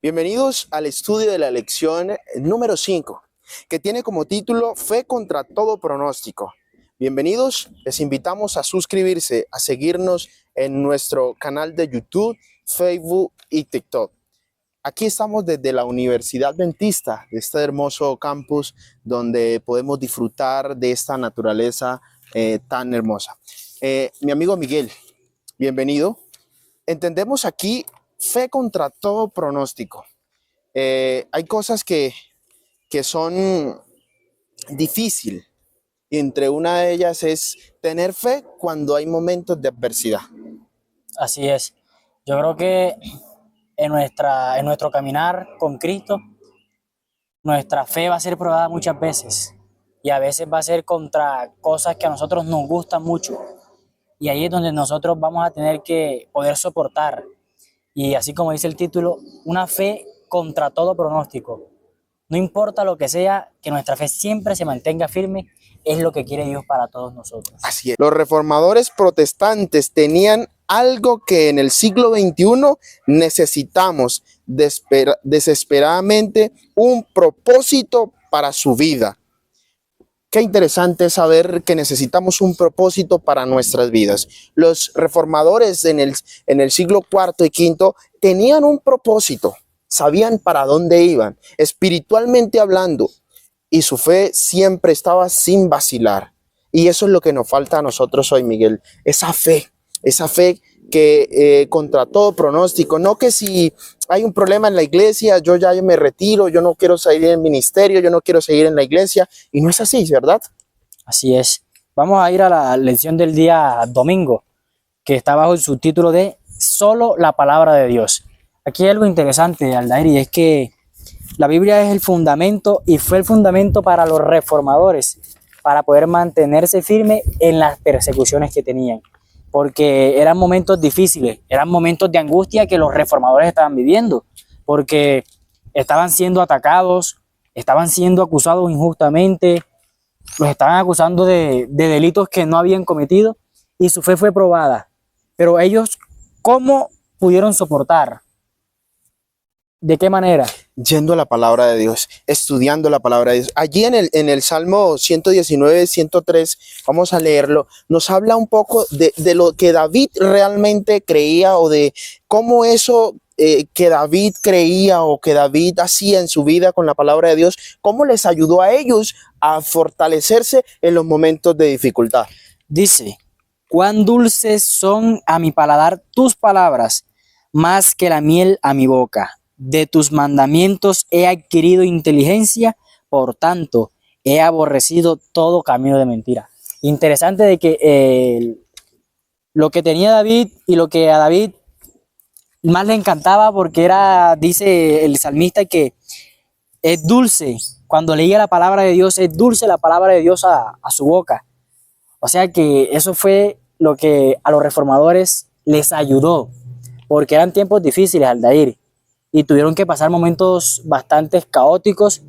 Bienvenidos al estudio de la lección número 5, que tiene como título Fe contra todo pronóstico. Bienvenidos, les invitamos a suscribirse, a seguirnos en nuestro canal de YouTube, Facebook y TikTok. Aquí estamos desde la Universidad Adventista, de este hermoso campus donde podemos disfrutar de esta naturaleza tan hermosa. Mi amigo Miguel, bienvenido. Entendemos aquí fe contra todo pronóstico. Hay cosas que son difíciles. Entre una de ellas es tener fe cuando hay momentos de adversidad. Así es. Yo creo que en nuestro caminar con Cristo, nuestra fe va a ser probada muchas veces. Y a veces va a ser contra cosas que a nosotros nos gustan mucho. Y ahí es donde nosotros vamos a tener que poder soportar. Y así como dice el título, una fe contra todo pronóstico. No importa lo que sea, que nuestra fe siempre se mantenga firme, es lo que quiere Dios para todos nosotros. Así es. Los reformadores protestantes tenían algo que en el siglo XXI necesitamos desesperadamente: un propósito para su vida. Qué interesante saber que necesitamos un propósito para nuestras vidas. Los reformadores en el siglo IV y V tenían un propósito, sabían para dónde iban, espiritualmente hablando, y su fe siempre estaba sin vacilar. Y eso es lo que nos falta a nosotros hoy, Miguel, esa fe que contra todo pronóstico, no que si hay un problema en la iglesia, yo ya me retiro, yo no quiero seguir en el ministerio, yo no quiero seguir en la iglesia, y no es así, ¿verdad? Así es. Vamos a ir a la lección del día domingo, que está bajo el subtítulo de Solo la palabra de Dios. Aquí hay algo interesante, Aldair, y es que la Biblia es el fundamento y fue el fundamento para los reformadores, para poder mantenerse firme en las persecuciones que tenían. Porque eran momentos difíciles, eran momentos de angustia que los reformadores estaban viviendo, porque estaban siendo atacados, estaban siendo acusados injustamente, los estaban acusando de delitos que no habían cometido y su fe fue probada. Pero ellos, ¿cómo pudieron soportar? ¿De qué manera? Yendo a la palabra de Dios, estudiando la palabra de Dios. Allí en el Salmo 119, 103, vamos a leerlo, nos habla un poco de lo que David realmente creía, o de cómo eso que David creía o que David hacía en su vida con la palabra de Dios, cómo les ayudó a ellos a fortalecerse en los momentos de dificultad. Dice: cuán dulces son a mi paladar tus palabras, más que la miel a mi boca. De tus mandamientos he adquirido inteligencia, por tanto he aborrecido todo camino de mentira. Interesante de que lo que tenía David y lo que a David más le encantaba, porque era, dice el salmista, que es dulce. Cuando leía la palabra de Dios, es dulce la palabra de Dios a su boca. O sea que eso fue lo que a los reformadores les ayudó, porque eran tiempos difíciles, Aldair, y tuvieron que pasar momentos bastante caóticos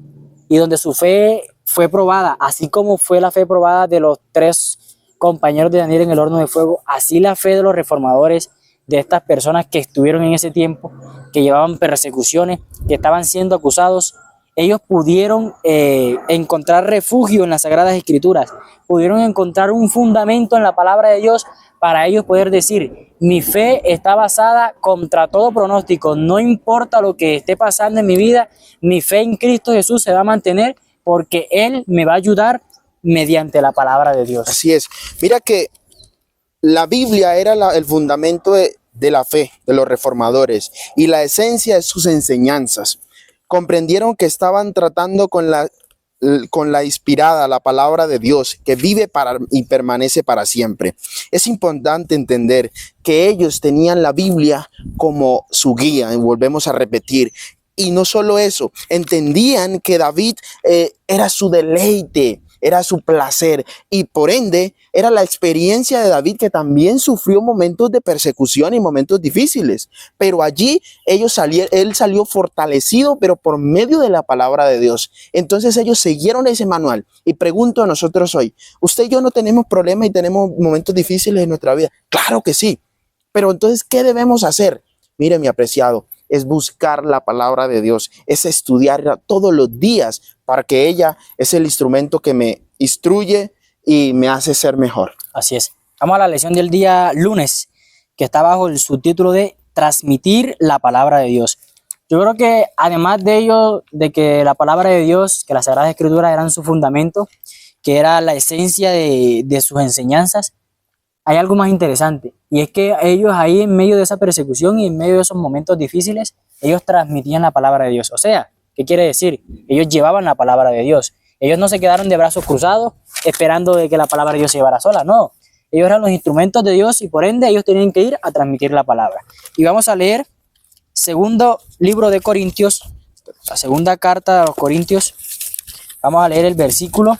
y donde su fe fue probada, así como fue la fe probada de los 3 compañeros de Daniel en el horno de fuego, así la fe de los reformadores, de estas personas que estuvieron en ese tiempo, que llevaban persecuciones, que estaban siendo acusados. Ellos pudieron encontrar refugio en las Sagradas Escrituras, pudieron encontrar un fundamento en la palabra de Dios para ellos poder decir: mi fe está basada contra todo pronóstico, no importa lo que esté pasando en mi vida, mi fe en Cristo Jesús se va a mantener porque Él me va a ayudar mediante la palabra de Dios. Así es. Mira que la Biblia era el fundamento de la fe de los reformadores y la esencia de sus enseñanzas. Comprendieron que estaban tratando con la inspirada, la palabra de Dios, que vive y permanece para siempre. Es importante entender que ellos tenían la Biblia como su guía, y volvemos a repetir. Y no solo eso, entendían que David era su deleite, era su placer, y por ende era la experiencia de David, que también sufrió momentos de persecución y momentos difíciles, pero allí él salió fortalecido, pero por medio de la palabra de Dios. Entonces ellos siguieron ese manual. Y pregunto a nosotros hoy: ¿usted y yo no tenemos problemas y tenemos momentos difíciles en nuestra vida? Claro que sí, pero entonces, ¿qué debemos hacer? Mire, mi apreciado, es buscar la palabra de Dios, es estudiarla todos los días para que ella es el instrumento que me instruye y me hace ser mejor. Así es. Vamos a la lección del día lunes, que está bajo el subtítulo de transmitir la palabra de Dios. Yo creo que además de ello, de que la palabra de Dios, que las Sagradas Escrituras eran su fundamento, que era la esencia de sus enseñanzas, hay algo más interesante, y es que ellos ahí en medio de esa persecución y en medio de esos momentos difíciles, ellos transmitían la palabra de Dios. O sea, ¿qué quiere decir? Ellos llevaban la palabra de Dios. Ellos no se quedaron de brazos cruzados esperando de que la palabra de Dios se llevara sola, no. Ellos eran los instrumentos de Dios y por ende ellos tenían que ir a transmitir la palabra. Y vamos a leer segundo libro de Corintios, la segunda carta a los Corintios. Vamos a leer el versículo,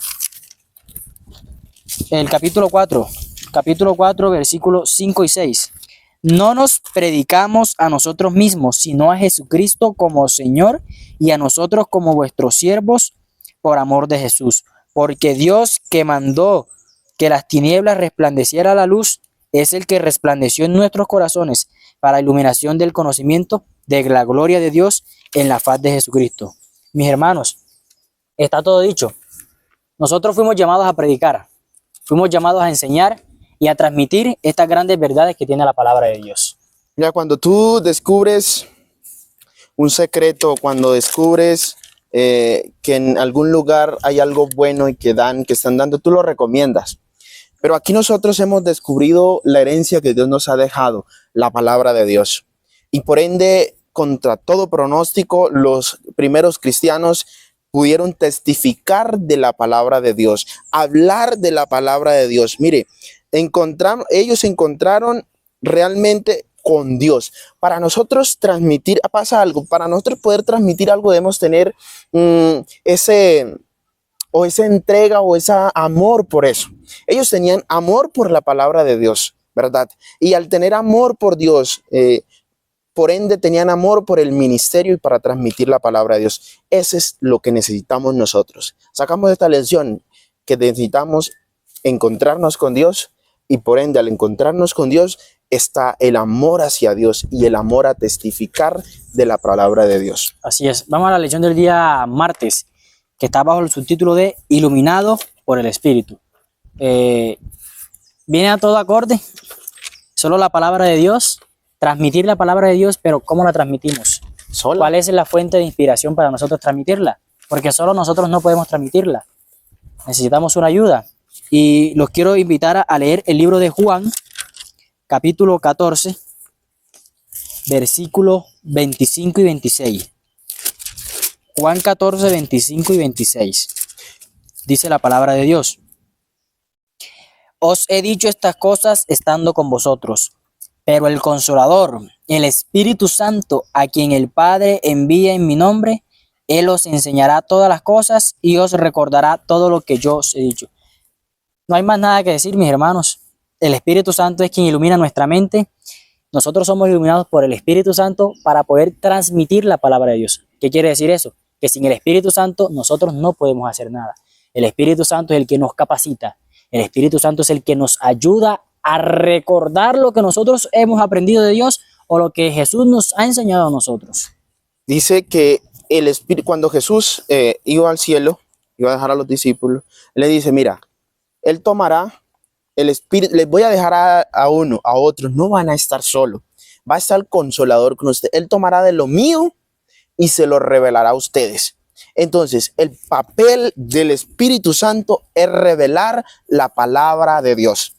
el capítulo 4, versículos 5 y 6. No nos predicamos a nosotros mismos, sino a Jesucristo como Señor y a nosotros como vuestros siervos por amor de Jesús. Porque Dios, que mandó que las tinieblas resplandeciera la luz, es el que resplandeció en nuestros corazones para iluminación del conocimiento de la gloria de Dios en la faz de Jesucristo. Mis hermanos, está todo dicho. Nosotros fuimos llamados a predicar, fuimos llamados a enseñar y a transmitir estas grandes verdades que tiene la palabra de Dios. Ya cuando tú descubres un secreto, cuando descubres que en algún lugar hay algo bueno y que están dando, tú lo recomiendas. Pero aquí nosotros hemos descubrido la herencia que Dios nos ha dejado, la palabra de Dios. Y por ende, contra todo pronóstico, los primeros cristianos pudieron testificar de la palabra de Dios, hablar de la palabra de Dios. Mire, ellos se encontraron realmente con Dios. Para nosotros transmitir, pasa algo, para nosotros poder transmitir algo debemos tener esa entrega o ese amor por eso. Ellos tenían amor por la palabra de Dios, ¿verdad? Y al tener amor por Dios, por ende tenían amor por el ministerio y para transmitir la palabra de Dios. Eso es lo que necesitamos nosotros. Sacamos de esta lección que necesitamos encontrarnos con Dios y por ende al encontrarnos con Dios está el amor hacia Dios y el amor a testificar de la palabra de Dios. Así es. Vamos a la lección del día martes, que está bajo el subtítulo de Iluminado por el Espíritu. Viene a todo acorde, solo la palabra de Dios, transmitir la palabra de Dios, pero ¿cómo la transmitimos? Sola. ¿Cuál es la fuente de inspiración para nosotros transmitirla? Porque solo nosotros no podemos transmitirla. Necesitamos una ayuda. Y los quiero invitar a leer el libro de Juan, capítulo 14, versículos 25 y 26. Juan 14, 25 y 26. Dice la palabra de Dios. Os he dicho estas cosas estando con vosotros, pero el Consolador, el Espíritu Santo, a quien el Padre envía en mi nombre, Él os enseñará todas las cosas y os recordará todo lo que yo os he dicho. No hay más nada que decir, mis hermanos. El Espíritu Santo es quien ilumina nuestra mente. Nosotros somos iluminados por el Espíritu Santo para poder transmitir la palabra de Dios. ¿Qué quiere decir eso? Que sin el Espíritu Santo nosotros no podemos hacer nada. El Espíritu Santo es el que nos capacita. El Espíritu Santo es el que nos ayuda a recordar lo que nosotros hemos aprendido de Dios o lo que Jesús nos ha enseñado a nosotros. Dice que el Espíritu, cuando Jesús iba al cielo, iba a dejar a los discípulos, le dice, mira, Él tomará el Espíritu, les voy a dejar a uno, a otros, no van a estar solos, va a estar el Consolador con ustedes, Él tomará de lo mío y se lo revelará a ustedes. Entonces, el papel del Espíritu Santo es revelar la palabra de Dios.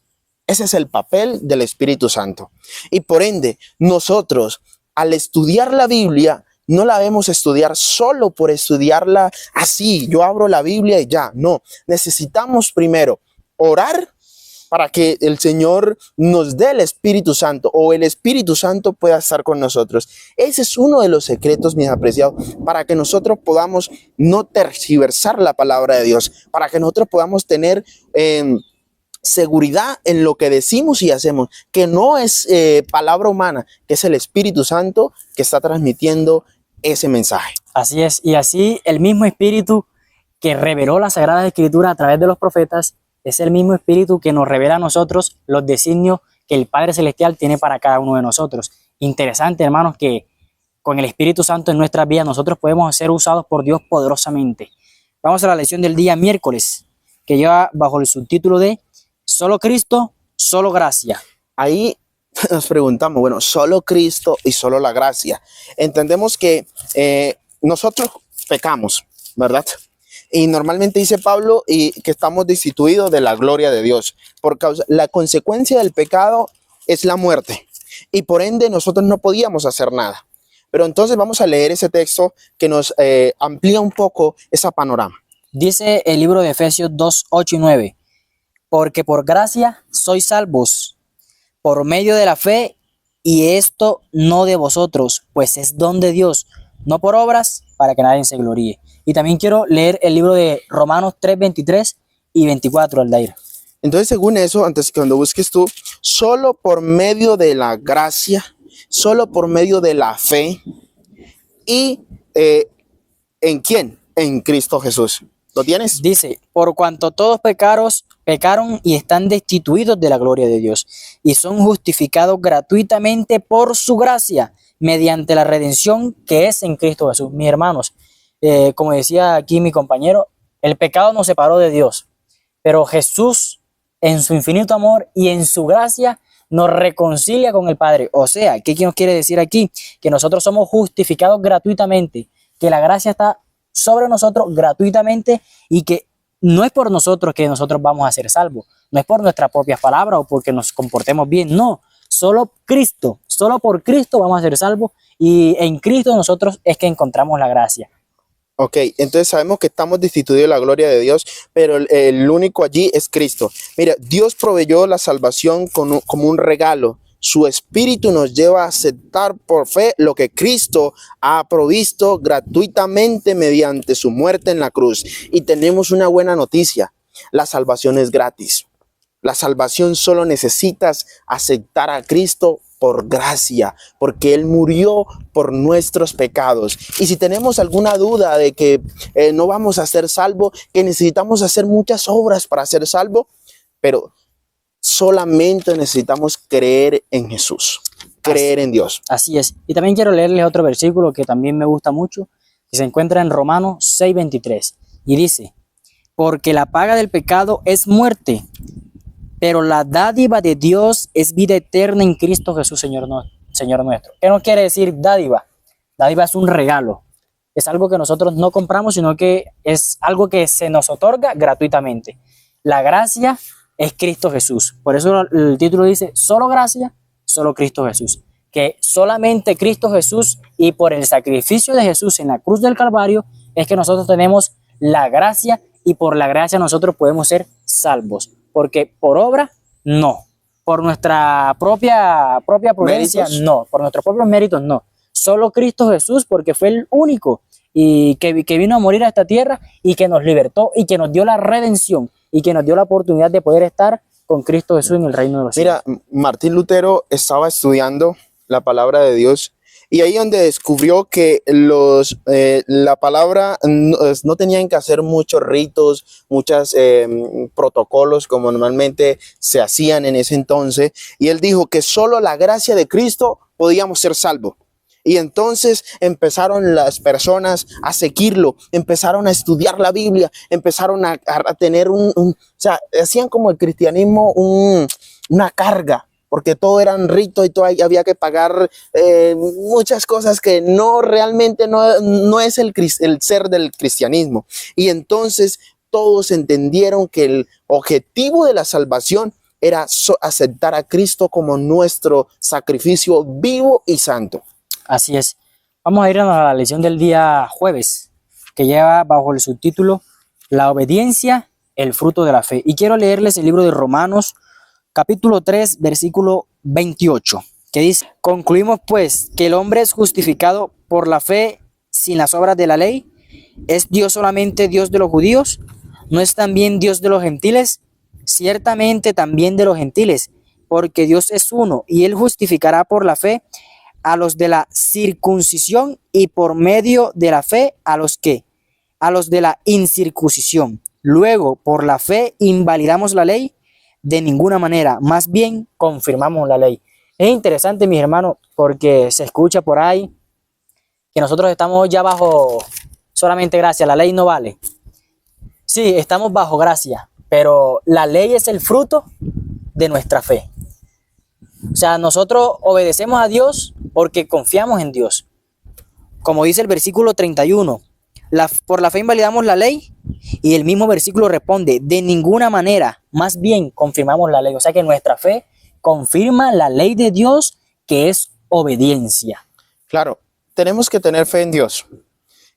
Ese es el papel del Espíritu Santo. Y por ende, nosotros, al estudiar la Biblia, no la debemos estudiar solo por estudiarla así. Yo abro la Biblia y ya. No, necesitamos primero orar para que el Señor nos dé el Espíritu Santo o el Espíritu Santo pueda estar con nosotros. Ese es uno de los secretos, mis apreciados, para que nosotros podamos no tergiversar la palabra de Dios, para que nosotros podamos tener seguridad en lo que decimos y hacemos, que no es palabra humana, que es el Espíritu Santo que está transmitiendo ese mensaje. Así es, y así el mismo Espíritu que reveló la Sagrada Escritura a través de los profetas es el mismo Espíritu que nos revela a nosotros los designios que el Padre Celestial tiene para cada uno de nosotros. Interesante, hermanos, que con el Espíritu Santo en nuestras vidas, nosotros podemos ser usados por Dios poderosamente. Vamos a la lección del día miércoles, que lleva bajo el subtítulo de Solo Cristo, solo gracia. Ahí nos preguntamos, bueno, solo Cristo y solo la gracia. Entendemos que nosotros pecamos, ¿verdad? Y normalmente dice Pablo y que estamos destituidos de la gloria de Dios. Por causa, la consecuencia del pecado es la muerte. Y por ende nosotros no podíamos hacer nada. Pero entonces vamos a leer ese texto que nos amplía un poco ese panorama. Dice el libro de Efesios 2, 8 y 9. Porque por gracia sois salvos, por medio de la fe, y esto no de vosotros, pues es don de Dios, no por obras, para que nadie se gloríe. Y también quiero leer el libro de Romanos 3, 23 y 24, Aldair. Entonces, según eso, antes que cuando busques tú, solo por medio de la gracia, solo por medio de la fe, y ¿en quién? En Cristo Jesús. ¿Lo tienes? Dice, por cuanto todos pecaron y están destituidos de la gloria de Dios, y son justificados gratuitamente por su gracia, mediante la redención que es en Cristo Jesús. Mis hermanos, como decía aquí mi compañero, el pecado nos separó de Dios, pero Jesús, en su infinito amor y en su gracia, nos reconcilia con el Padre. O sea, ¿qué nos quiere decir aquí? Que nosotros somos justificados gratuitamente, que la gracia está sobre nosotros gratuitamente y que no es por nosotros que nosotros vamos a ser salvos, no es por nuestras propias palabras o porque nos comportemos bien, no, solo por Cristo vamos a ser salvos y en Cristo nosotros es que encontramos la gracia. Ok, entonces sabemos que estamos destituidos de la gloria de Dios, pero el único allí es Cristo. Mira, Dios proveyó la salvación como un regalo. Su Espíritu nos lleva a aceptar por fe lo que Cristo ha provisto gratuitamente mediante su muerte en la cruz. Y tenemos una buena noticia, la salvación es gratis. La salvación solo necesitas aceptar a Cristo por gracia, porque Él murió por nuestros pecados. Y si tenemos alguna duda de que no vamos a ser salvos, que necesitamos hacer muchas obras para ser salvos, pero solamente necesitamos creer en Jesús, creer en Dios. Así es. Y también quiero leerles otro versículo que también me gusta mucho, que se encuentra en Romanos 6:23. Y dice, porque la paga del pecado es muerte, pero la dádiva de Dios es vida eterna en Cristo Jesús, Señor nuestro. ¿Qué no quiere decir dádiva? Dádiva es un regalo. Es algo que nosotros no compramos, sino que es algo que se nos otorga gratuitamente. La gracia es Cristo Jesús. Por eso el título dice, solo gracia, solo Cristo Jesús. Que solamente Cristo Jesús y por el sacrificio de Jesús en la cruz del Calvario es que nosotros tenemos la gracia y por la gracia nosotros podemos ser salvos. Porque por obra, no. Por nuestra propia prudencia, ¿Méritos? no. Por nuestros propios méritos, no. Solo Cristo Jesús, porque fue el único y que vino a morir a esta tierra y que nos libertó y que nos dio la redención y que nos dio la oportunidad de poder estar con Cristo Jesús en el reino de los cielos. Mira, Martín Lutero estaba estudiando la palabra de Dios y ahí donde descubrió que la palabra no tenían que hacer muchos ritos, muchos protocolos como normalmente se hacían en ese entonces. Y él dijo que solo la gracia de Cristo podíamos ser salvos. Y entonces empezaron las personas a seguirlo, empezaron a estudiar la Biblia, empezaron a tener o sea, hacían como el cristianismo una carga, porque todo eran ritos y todo había que pagar muchas cosas que no realmente no es el ser del cristianismo. Y entonces todos entendieron que el objetivo de la salvación era aceptar a Cristo como nuestro sacrificio vivo y santo. Así es. Vamos a irnos a la lección del día jueves, que lleva bajo el subtítulo La obediencia, el fruto de la fe. Y quiero leerles el libro de Romanos, capítulo 3, versículo 28, que dice, concluimos pues que el hombre es justificado por la fe sin las obras de la ley. ¿Es Dios solamente Dios de los judíos? ¿No es también Dios de los gentiles? Ciertamente también de los gentiles, porque Dios es uno y Él justificará por la fe a los de la circuncisión y por medio de la fe a los de la incircuncisión. Luego, por la fe invalidamos la ley de ninguna manera, más bien confirmamos la ley. Es interesante, mis hermanos, porque se escucha por ahí que nosotros estamos ya bajo solamente gracia, la ley no vale. Sí, estamos bajo gracia, pero la ley es el fruto de nuestra fe. O sea, nosotros obedecemos a Dios porque confiamos en Dios. Como dice el versículo 31, por la fe invalidamos la ley, y el mismo versículo responde, de ninguna manera, más bien confirmamos la ley. O sea que nuestra fe confirma la ley de Dios, que es obediencia. Claro, tenemos que tener fe en Dios.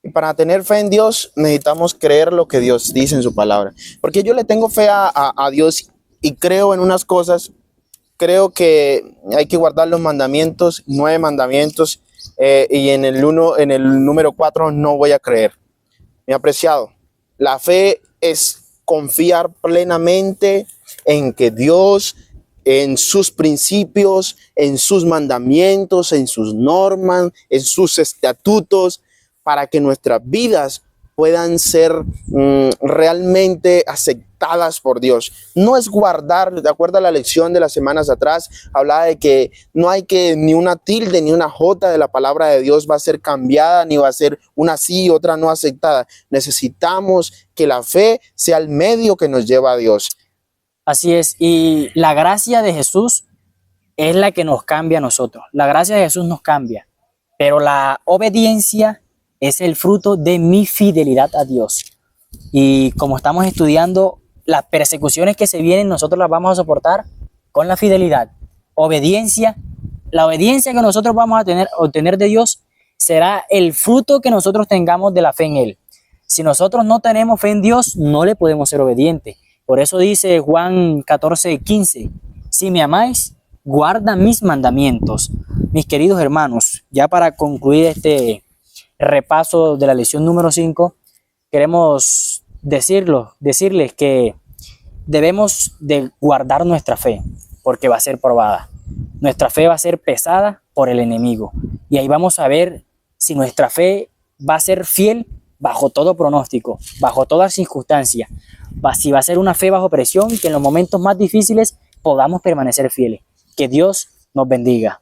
Y para tener fe en Dios necesitamos creer lo que Dios dice en su palabra. Porque yo le tengo fe a Dios y creo en unas cosas. Creo que hay que guardar los mandamientos, 9 mandamientos, y en el número 4 no voy a creer. Mi apreciado, la fe es confiar plenamente en que Dios, en sus principios, en sus mandamientos, en sus normas, en sus estatutos, para que nuestras vidas puedan ser realmente aceptadas por Dios. No es guardar, de acuerdo a la lección de las semanas atrás, hablaba de que no hay que ni una tilde ni una jota de la palabra de Dios va a ser cambiada, ni va a ser una sí y otra no aceptada. Necesitamos que la fe sea el medio que nos lleva a Dios. Así es, y la gracia de Jesús es la que nos cambia a nosotros. La gracia de Jesús nos cambia, pero la obediencia es el fruto de mi fidelidad a Dios. Y como estamos estudiando, las persecuciones que se vienen, nosotros las vamos a soportar con la fidelidad. Obediencia, la obediencia que nosotros vamos a obtener de Dios será el fruto que nosotros tengamos de la fe en Él. Si nosotros no tenemos fe en Dios, no le podemos ser obedientes. Por eso dice Juan 14:15, si me amáis, guarda mis mandamientos. Mis queridos hermanos, ya para concluir este repaso de la lección número 5, queremos decirles que debemos de guardar nuestra fe, porque va a ser probada. Nuestra fe va a ser pesada por el enemigo, y ahí vamos a ver si nuestra fe va a ser fiel bajo todo pronóstico, bajo toda circunstancia, si va a ser una fe bajo presión, que en los momentos más difíciles podamos permanecer fieles. Que Dios nos bendiga.